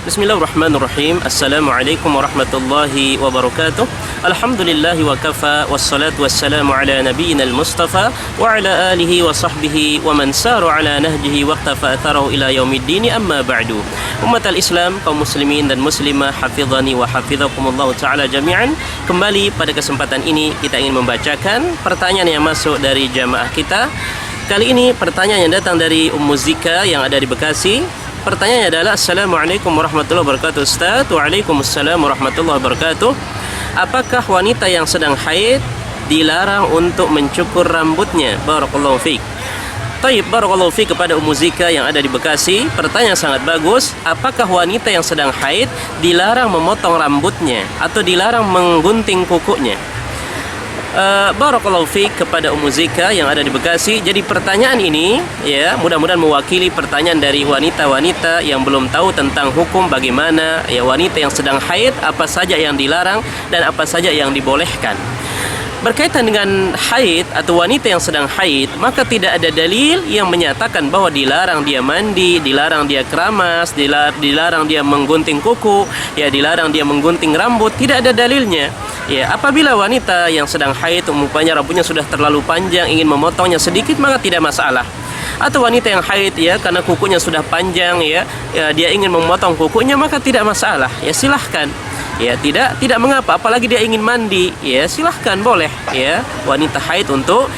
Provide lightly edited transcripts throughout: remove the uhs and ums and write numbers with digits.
Bismillahirrahmanirrahim. Assalamualaikum warahmatullahi wabarakatuh. Alhamdulillahi wa kafa, wassalatu wassalamu ala nabiyyina al-mustafa wa ala alihi wa sahbihi wa man saru ala nahjihi wa iqtafa atharahu ila yaumiddin, amma ba'du. Umat al-Islam, kaum muslimin dan muslimah, hafizani wa hafizakumullah ta'ala jami'an. Kembali pada kesempatan ini kita ingin membacakan pertanyaan yang masuk dari jamaah kita. Kali ini pertanyaan yang datang dari Ummu Zika yang ada di Bekasi. Pertanyaannya adalah, Assalamualaikum warahmatullahi wabarakatuh Ustaz. Waalaikumsalam warahmatullahi wabarakatuh. Apakah wanita yang sedang haid dilarang untuk mencukur rambutnya? Barakallahu fiik. Taib, barakallahu fiik kepada Ummu Zika yang ada di Bekasi. Pertanyaan sangat bagus. Apakah wanita yang sedang haid dilarang memotong rambutnya atau dilarang menggunting kukunya? Barakallahu fiik kepada Ummu Zika yang ada di Bekasi. Jadi pertanyaan ini ya mudah-mudahan mewakili pertanyaan dari wanita-wanita yang belum tahu tentang hukum bagaimana ya wanita yang sedang haid, apa saja yang dilarang dan apa saja yang dibolehkan. Berkaitan dengan haid atau wanita yang sedang haid, maka tidak ada dalil yang menyatakan bahwa dilarang dia mandi, dilarang dia keramas, dilarang dia menggunting kuku, ya dilarang dia menggunting rambut. Tidak ada dalilnya. Ya, apabila wanita yang sedang haid umpamanya rambutnya sudah terlalu panjang, ingin memotongnya sedikit, maka tidak masalah. Atau wanita yang haid ya karena kukunya sudah panjang ya dia ingin memotong kukunya, maka tidak masalah. Ya silahkan. Ya tidak mengapa, apalagi dia ingin mandi, ya silahkan boleh ya wanita haid untuk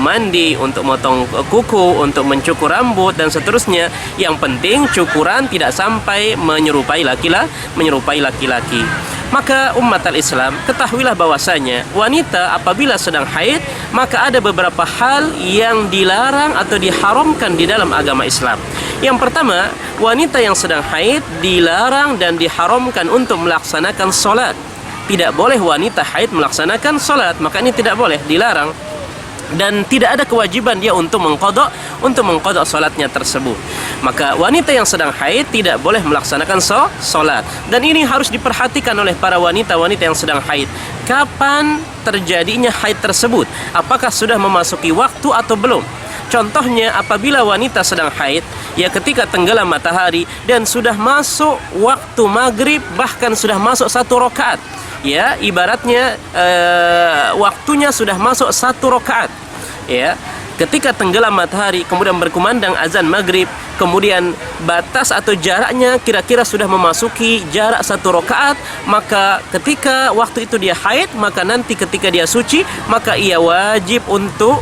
mandi, untuk motong kuku, untuk mencukur rambut dan seterusnya. Yang penting cukuran tidak sampai menyerupai laki-laki. Maka umat al-Islam, ketahuilah bahwasanya wanita apabila sedang haid, maka ada beberapa hal yang dilarang atau diharamkan di dalam agama Islam. Yang pertama, wanita yang sedang haid dilarang dan diharamkan untuk melaksanakan sholat. Tidak boleh wanita haid melaksanakan sholat, maka ini tidak boleh, dilarang. Dan tidak ada kewajiban dia untuk mengqadha salatnya tersebut. Maka wanita yang sedang haid tidak boleh melaksanakan salat. Dan ini harus diperhatikan oleh para wanita-wanita yang sedang haid. Kapan terjadinya haid tersebut? Apakah sudah memasuki waktu atau belum? Contohnya apabila wanita sedang haid, ya ketika tenggelam matahari dan sudah masuk waktu maghrib, bahkan sudah masuk 1 rakaat. Ya, ibaratnya waktunya sudah masuk 1 rakaat. Ya, ketika tenggelam matahari kemudian berkumandang azan maghrib, kemudian batas atau jaraknya kira-kira sudah memasuki jarak 1 rakaat, maka ketika waktu itu dia haid, maka nanti ketika dia suci, maka ia wajib untuk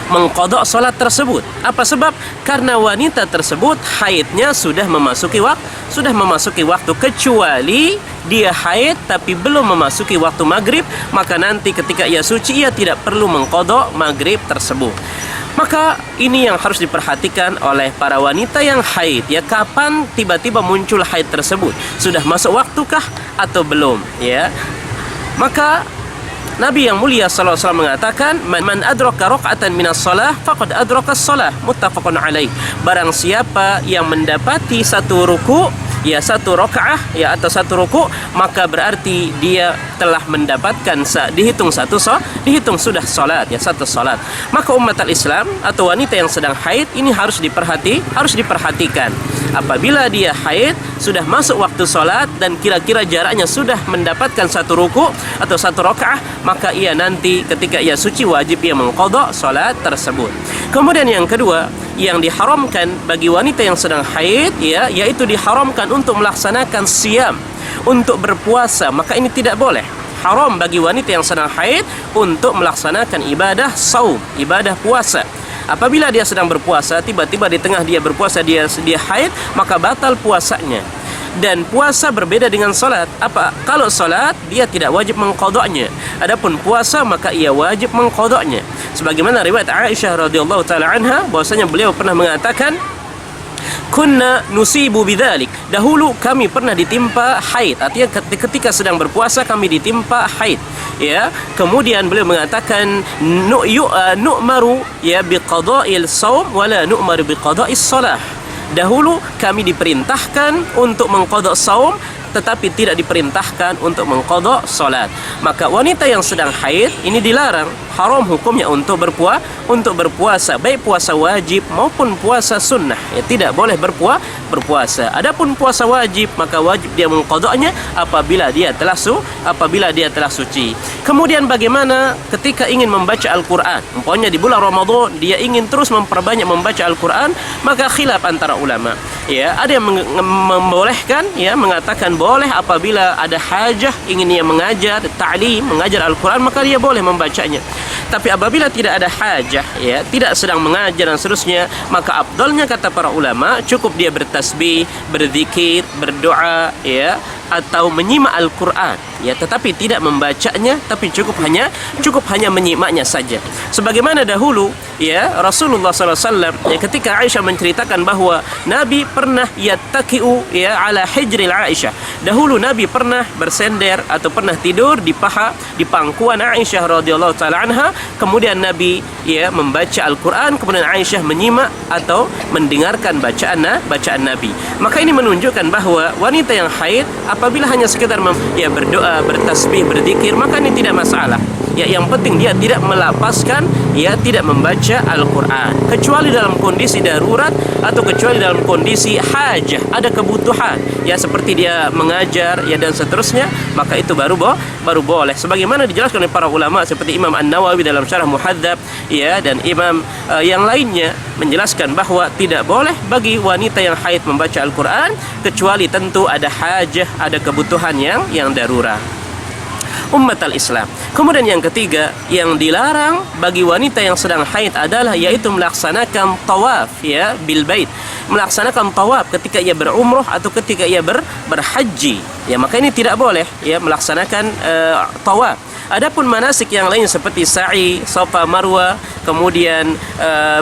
mengqadha salat tersebut. Apa sebab? Karena wanita tersebut haidnya sudah memasuki waktu, kecuali dia haid tapi belum memasuki waktu maghrib, maka nanti ketika ia suci ia tidak perlu mengqadha maghrib tersebut. Maka ini yang harus diperhatikan oleh para wanita yang haid, ya kapan tiba-tiba muncul haid tersebut, sudah masuk waktukah atau belum, ya. Maka Nabi yang mulia sallallahu alaihi wasallam mengatakan, man adraka raq'atan minas shalah faqad adraka as-shalah, muttafaqun alaih. Barang siapa yang mendapati 1 ruku', ya 1 rakaah ya atau 1 ruku', maka berarti dia telah mendapatkan dihitung sudah salat, ya 1 salat. Maka umat al-Islam atau wanita yang sedang haid ini harus diperhatikan. Apabila dia haid sudah masuk waktu salat dan kira-kira jaraknya sudah mendapatkan 1 ruku' atau 1 rakaah, maka ia nanti ketika ia suci wajib ia mengqadha salat tersebut. Kemudian yang kedua, yang diharamkan bagi wanita yang sedang haid ya, yaitu diharamkan untuk melaksanakan siyam, untuk berpuasa. Maka ini tidak boleh. Haram bagi wanita yang sedang haid untuk melaksanakan ibadah saum, ibadah puasa. Apabila dia sedang berpuasa, tiba-tiba di tengah dia berpuasa dia haid, maka batal puasanya. Dan puasa berbeda dengan salat. Apa? Kalau salat dia tidak wajib mengqadhanya. Adapun puasa maka ia wajib mengqadhanya. Sebagaimana riwayat Aisyah radhiyallahu taala anha bahwasanya beliau pernah mengatakan, kunna nusibu bidzalik. Dahulu kami pernah ditimpa haid. Artinya ketika sedang berpuasa kami ditimpa haid. Ya, kemudian beliau mengatakan nu'maru ya biqada'il shaum wala nu'maru biqada'is shalah. Dahulu kami diperintahkan untuk mengqadha saum, tetapi tidak diperintahkan untuk mengqadha salat. Maka wanita yang sedang haid ini dilarang. haram hukumnya untuk berpuasa, baik puasa wajib maupun puasa sunnah. Ya, tidak boleh berpuasa. Adapun puasa wajib, maka wajib dia mengqadanya apabila dia telah suci. Kemudian bagaimana ketika ingin membaca Al-Qur'an? Umpamanya di bulan Ramadan dia ingin terus memperbanyak membaca Al-Qur'an, maka khilaf antara ulama. Ya, ada yang membolehkan, ya, mengatakan boleh apabila ada hajah ingin dia mengajar ta'lim, mengajar Al-Qur'an, maka dia boleh membacanya. Tapi apabila tidak ada hajah, ya, tidak sedang mengajar dan seterusnya, maka afdalnya kata para ulama cukup dia bertasbih, berzikir, berdoa, ya, atau menyimak Al-Qur'an, ya, tetapi tidak membacanya, tapi cukup hanya menyimaknya saja. Sebagaimana dahulu, ya, Rasulullah SAW, ya, ketika Aisyah menceritakan bahwa Nabi pernah yattaki'u, ya, ala hijril Aisyah. Dahulu Nabi pernah bersender atau pernah tidur di pangkuan Aisyah radhiyallahu taala anha. Kemudian Nabi, ya, membaca Al-Qur'an, kemudian Aisyah menyimak atau mendengarkan bacaan Nabi. Maka ini menunjukkan bahwa wanita yang haid apabila hanya sekedar berdoa, bertasbih, berzikir, maka ini tidak masalah. Ya, yang penting dia tidak melapaskan, ya, tidak membaca Al-Qur'an, kecuali dalam kondisi darurat atau kecuali dalam kondisi hajah, ada kebutuhan, ya, seperti dia mengajar, ya, dan seterusnya, maka itu baru boleh. Sebagaimana dijelaskan oleh para ulama seperti Imam An-Nawawi dalam Syarah Muhadzab, ya, dan imam yang lainnya menjelaskan bahwa tidak boleh bagi wanita yang haid membaca Al-Qur'an kecuali tentu ada hajah, ada kebutuhan yang darurat. Umat al-Islam. Kemudian yang ketiga yang dilarang bagi wanita yang sedang haid adalah yaitu melaksanakan tawaf, ya, bil bait. Melaksanakan tawaf ketika ia berumrah atau ketika ia berhaji. Ya, maka ini tidak boleh, ya, melaksanakan tawaf. Adapun manasik yang lain seperti sa'i, Safa Marwa, kemudian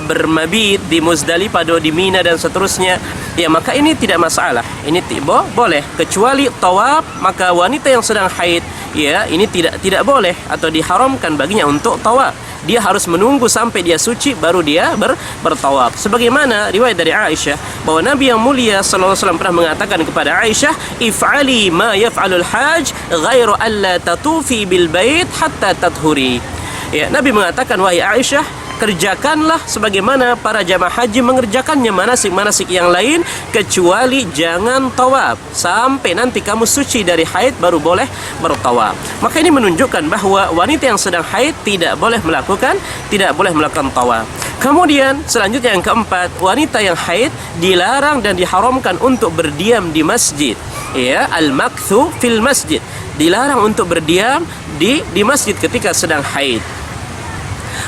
bermabit di Muzdalifah atau di Mina dan seterusnya, ya, maka ini tidak masalah. Ini boleh, kecuali tawaf, maka wanita yang sedang haid, ya, ini tidak boleh atau diharamkan baginya untuk tawaf. Dia harus menunggu sampai dia suci baru dia bertawaf. Sebagaimana riwayat dari Aisyah bahwa Nabi yang mulia sallallahu alaihi wasallam pernah mengatakan kepada Aisyah, "If'ali ma yaf'alul hajj ghairu alla tatufi bil bait hatta tadhuri." Ya, Nabi mengatakan, wahai Aisyah, kerjakanlah sebagaimana para jamaah haji mengerjakannya manasik-manasik yang lain, kecuali jangan tawaf sampai nanti kamu suci dari haid baru boleh bertawaf. Maka ini menunjukkan bahwa wanita yang sedang haid tidak boleh melakukan tawaf. Kemudian selanjutnya yang keempat, wanita yang haid dilarang dan diharamkan untuk berdiam di masjid. Ya, al-makthu fil masjid. Dilarang untuk berdiam di masjid ketika sedang haid.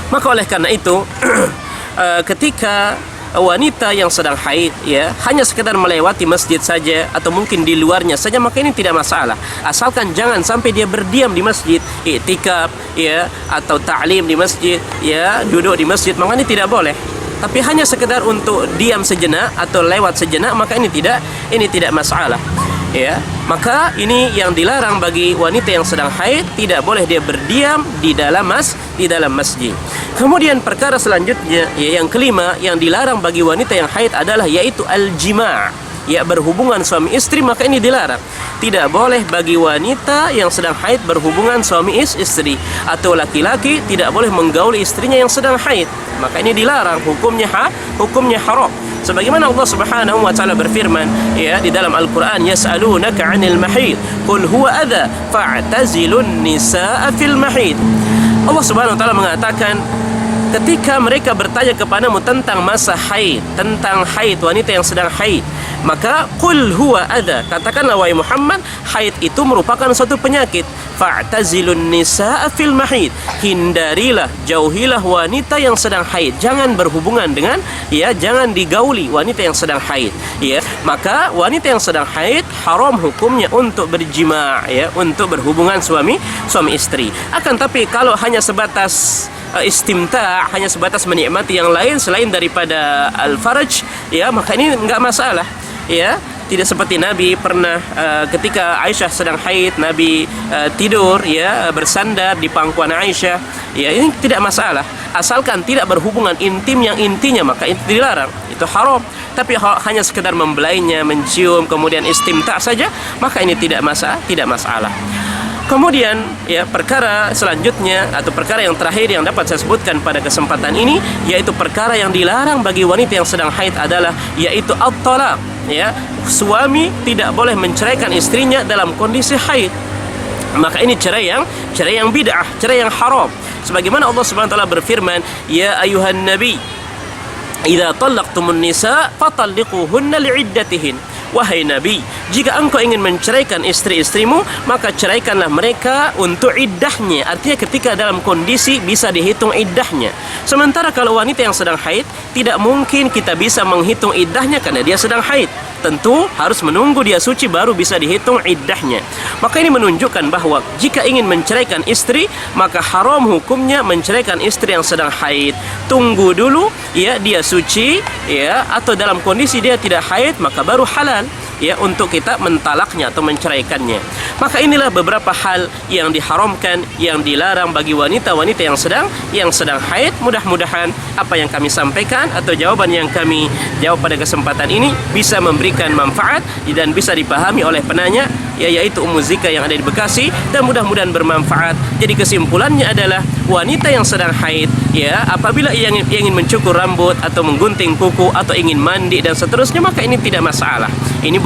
Maka oleh karena itu ketika wanita yang sedang haid, ya, hanya sekedar melewati masjid saja atau mungkin di luarnya saja, maka ini tidak masalah, asalkan jangan sampai dia berdiam di masjid, iktikaf, ya, atau ta'lim di masjid, ya, duduk di masjid, maka ini tidak boleh. Tapi hanya sekedar untuk diam sejenak atau lewat sejenak, maka ini tidak masalah. Ya, maka ini yang dilarang bagi wanita yang sedang haid, tidak boleh dia berdiam di dalam masjid. Kemudian perkara selanjutnya, ya, yang kelima yang dilarang bagi wanita yang haid adalah yaitu al-jima', ya, berhubungan suami istri, maka ini dilarang. Tidak boleh bagi wanita yang sedang haid berhubungan suami istri, atau laki-laki tidak boleh menggauli istrinya yang sedang haid, maka ini dilarang, hukumnya haram. Sebagaimana Allah Subhanahu wa taala berfirman, ya, di dalam Al-Qur'an, yas'alunaka 'anil mahid qul huwa adza fa'tazilun nisaa fil mahid. Allah Subhanahu wa taala mengatakan, ketika mereka bertanya kepadamu tentang masa haid, tentang haid wanita yang sedang haid, maka qul huwa adza, katakanlah wahai Muhammad, haid itu merupakan suatu penyakit. Fa'tazilun nisaa fil mahid, hindarilah, jauhilah wanita yang sedang haid, jangan berhubungan dengan, ya, jangan digauli wanita yang sedang haid, ya. Maka wanita yang sedang haid haram hukumnya untuk berjima', ya, untuk berhubungan suami istri. Akan tapi kalau hanya sebatas istimta', hanya sebatas menikmati yang lain selain daripada al-faraj, ya, maka ini enggak masalah, ya. Tidak seperti Nabi pernah ketika Aisyah sedang haid, Nabi tidur, ya, bersandar di pangkuan Aisyah, ya, ini tidak masalah, asalkan tidak berhubungan intim yang intinya, maka itu dilarang, itu haram. Tapi hanya sekedar membelainya, mencium, kemudian istimta' saja, maka ini tidak masalah. Kemudian ya perkara selanjutnya atau perkara yang terakhir yang dapat saya sebutkan pada kesempatan ini, yaitu perkara yang dilarang bagi wanita yang sedang haid adalah yaitu at-talaq, ya. Suami tidak boleh menceraikan istrinya dalam kondisi haid. Maka ini cerai yang bid'ah, cerai yang haram. Sebagaimana Allah Subhanahu wa taala berfirman, "Ya ayuhan nabi, idza talaqtumun nisa fatalliquhunna li'iddatihin." Wahai Nabi, jika engkau ingin menceraikan istri-istrimu, maka ceraikanlah mereka untuk iddahnya. Artinya ketika dalam kondisi bisa dihitung iddahnya. Sementara kalau wanita yang sedang haid, tidak mungkin kita bisa menghitung iddahnya karena dia sedang haid. Tentu harus menunggu dia suci baru bisa dihitung iddahnya. Maka ini menunjukkan bahwa jika ingin menceraikan istri, maka haram hukumnya menceraikan istri yang sedang haid. Tunggu dulu ya dia suci ya, atau dalam kondisi dia tidak haid, maka baru halal ya untuk kita mentalaknya atau menceraikannya. Maka inilah beberapa hal yang diharamkan, yang dilarang bagi wanita-wanita yang sedang haid. Mudah-mudahan apa yang kami sampaikan atau jawaban yang kami jawab pada kesempatan ini bisa memberikan manfaat dan bisa dipahami oleh penanya, ya, yaitu Ummu Zika yang ada di Bekasi, dan mudah-mudahan bermanfaat. Jadi kesimpulannya adalah wanita yang sedang haid ya, apabila ia ingin mencukur rambut atau menggunting kuku atau ingin mandi dan seterusnya, maka ini tidak masalah. Ini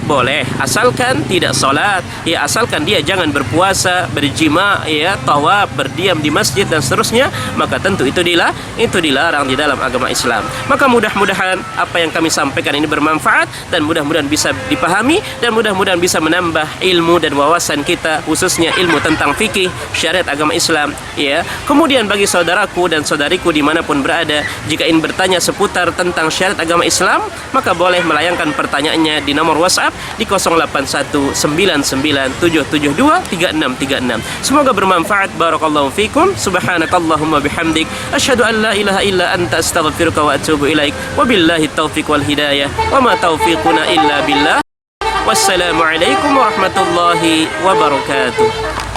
boleh asalkan tidak sholat ya, asalkan dia jangan berpuasa, berjima ya, tawaf, berdiam di masjid dan seterusnya, maka tentu itu dilarang di dalam agama Islam. Maka mudah-mudahan apa yang kami sampaikan ini bermanfaat dan mudah-mudahan bisa dipahami dan mudah-mudahan bisa menambah ilmu dan wawasan kita, khususnya ilmu tentang fikih syariat agama Islam ya. Kemudian bagi saudaraku dan saudariku dimanapun berada, jika ingin bertanya seputar tentang syariat agama Islam, maka boleh melayangkan pertanyaannya di nomor WhatsApp di 081997723636. Semoga bermanfaat. Barakallahu fikum. Subhanakallahumma bihamdik, asyhadu an la ilaha illa anta astaghfiruka wa atubu ilaik. Wabillahi taufiq wal hidayah. Wa ma taufiquna illa billah. Wassalamualaikum warahmatullahi wabarakatuh.